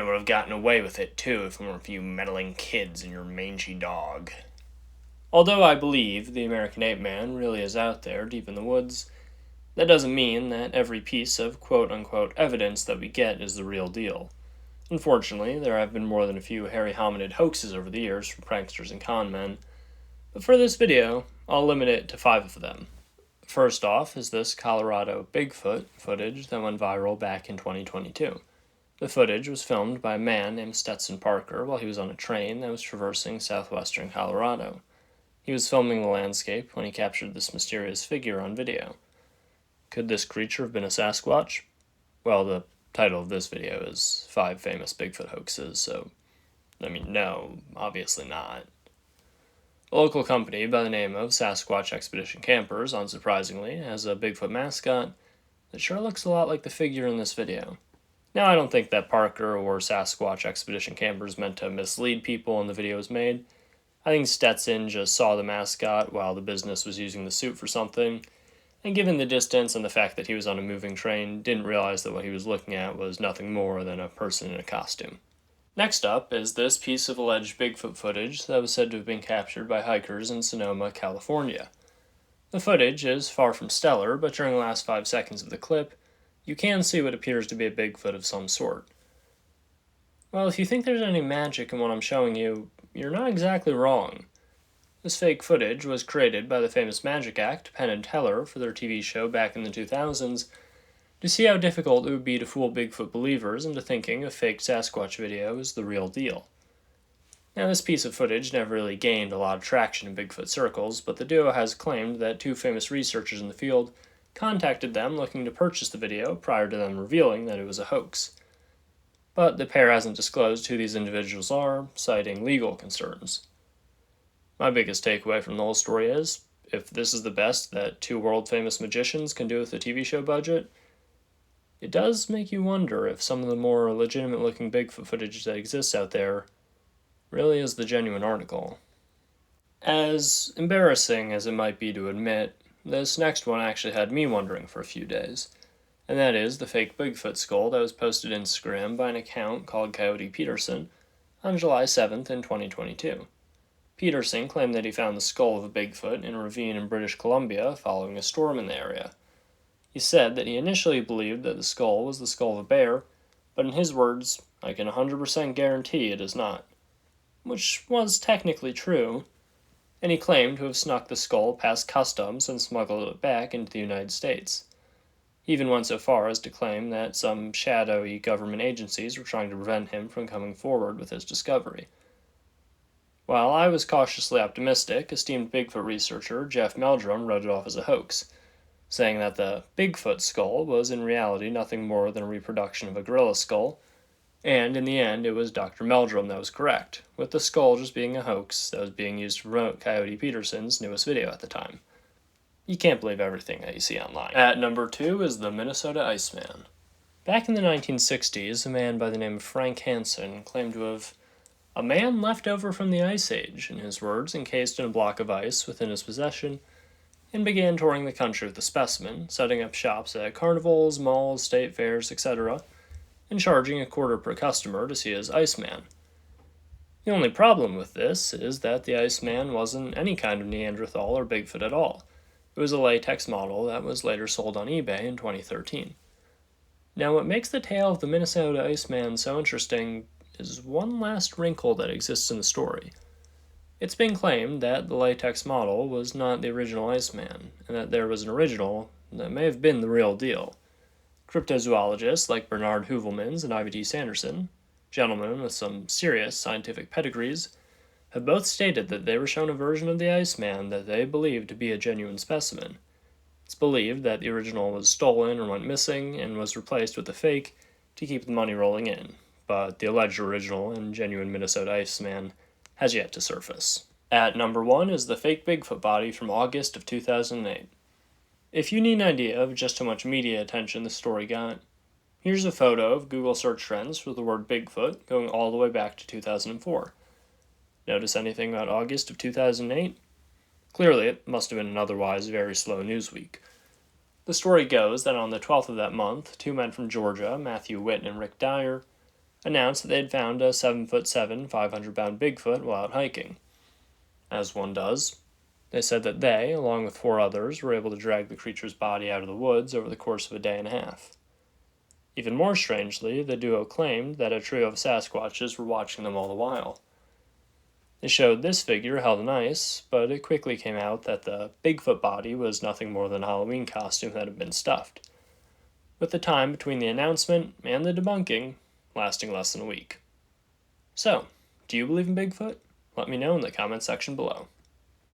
of would have gotten away with it, too, if it weren't for you meddling kids and your mangy dog. Although I believe the American ape man really is out there, deep in the woods, that doesn't mean that every piece of quote-unquote evidence that we get is the real deal. Unfortunately, there have been more than a few hairy hominid hoaxes over the years from pranksters and con men, but for this video, I'll limit it to 5 of them. First off is this Colorado Bigfoot footage that went viral back in 2022. The footage was filmed by a man named Stetson Parker while he was on a train that was traversing southwestern Colorado. He was filming the landscape when he captured this mysterious figure on video. Could this creature have been a Sasquatch? Well, the title of this video is 5 Famous Bigfoot Hoaxes, so, no, obviously not. A local company by the name of Sasquatch Expedition Campers, unsurprisingly, has a Bigfoot mascot that sure looks a lot like the figure in this video. Now, I don't think that Parker or Sasquatch Expedition Campers meant to mislead people when the video was made. I think Stetson just saw the mascot while the business was using the suit for something, and given the distance and the fact that he was on a moving train, didn't realize that what he was looking at was nothing more than a person in a costume. Next up is this piece of alleged Bigfoot footage that was said to have been captured by hikers in Sonoma, California. The footage is far from stellar, but during the last 5 seconds of the clip, you can see what appears to be a Bigfoot of some sort. Well, if you think there's any magic in what I'm showing you, you're not exactly wrong. This fake footage was created by the famous magic act Penn and Teller for their TV show back in the 2000s to see how difficult it would be to fool Bigfoot believers into thinking a fake Sasquatch video is the real deal. Now, this piece of footage never really gained a lot of traction in Bigfoot circles, but the duo has claimed that 2 famous researchers in the field contacted them looking to purchase the video prior to them revealing that it was a hoax. But the pair hasn't disclosed who these individuals are, citing legal concerns. My biggest takeaway from the whole story is, if this is the best that 2 world-famous magicians can do with a TV show budget, it does make you wonder if some of the more legitimate-looking Bigfoot footage that exists out there really is the genuine article. As embarrassing as it might be to admit, this next one actually had me wondering for a few days, and that is the fake Bigfoot skull that was posted on Instagram by an account called Coyote Peterson on July 7th in 2022. Peterson claimed that he found the skull of a Bigfoot in a ravine in British Columbia following a storm in the area. He said that he initially believed that the skull was the skull of a bear, but in his words, "I can 100% guarantee it is not." Which was technically true, and he claimed to have snuck the skull past customs and smuggled it back into the United States. He even went so far as to claim that some shadowy government agencies were trying to prevent him from coming forward with his discovery. While I was cautiously optimistic, esteemed Bigfoot researcher Jeff Meldrum wrote it off as a hoax, saying that the Bigfoot skull was in reality nothing more than a reproduction of a gorilla skull, and in the end it was Dr. Meldrum that was correct, with the skull just being a hoax that was being used to promote Coyote Peterson's newest video at the time. You can't believe everything that you see online. At number 2 is the Minnesota Iceman. Back in the 1960s, a man by the name of Frank Hansen claimed to have a man left over from the Ice Age, in his words, encased in a block of ice within his possession, and began touring the country with the specimen, setting up shops at carnivals, malls, state fairs, etc., and charging a quarter per customer to see his Iceman. The only problem with this is that the Iceman wasn't any kind of Neanderthal or Bigfoot at all. It was a latex model that was later sold on eBay in 2013. Now, what makes the tale of the Minnesota Iceman so interesting is one last wrinkle that exists in the story. It's been claimed that the latex model was not the original Iceman, and that there was an original that may have been the real deal. Cryptozoologists like Bernard Heuvelmans and Ivy D. Sanderson, gentlemen with some serious scientific pedigrees, have both stated that they were shown a version of the Iceman that they believed to be a genuine specimen. It's believed that the original was stolen or went missing and was replaced with a fake to keep the money rolling in, but the alleged original and genuine Minnesota Iceman has yet to surface. At number 1 is the fake Bigfoot body from August of 2008. If you need an idea of just how much media attention the story got, here's a photo of Google search trends for the word Bigfoot going all the way back to 2004. Notice anything about August of 2008? Clearly, it must have been an otherwise very slow news week. The story goes that on the 12th of that month, 2 men from Georgia, Matthew Witt and Rick Dyer, announced that they had found a 7'7", 500-pound Bigfoot while out hiking. As one does, they said that they, along with 4 others, were able to drag the creature's body out of the woods over the course of a day and a half. Even more strangely, the duo claimed that a trio of Sasquatches were watching them all the while. They showed this figure held in ice, but it quickly came out that the Bigfoot body was nothing more than a Halloween costume that had been stuffed, with the time between the announcement and the debunking lasting less than a week. So, do you believe in Bigfoot? Let me know in the comments section below.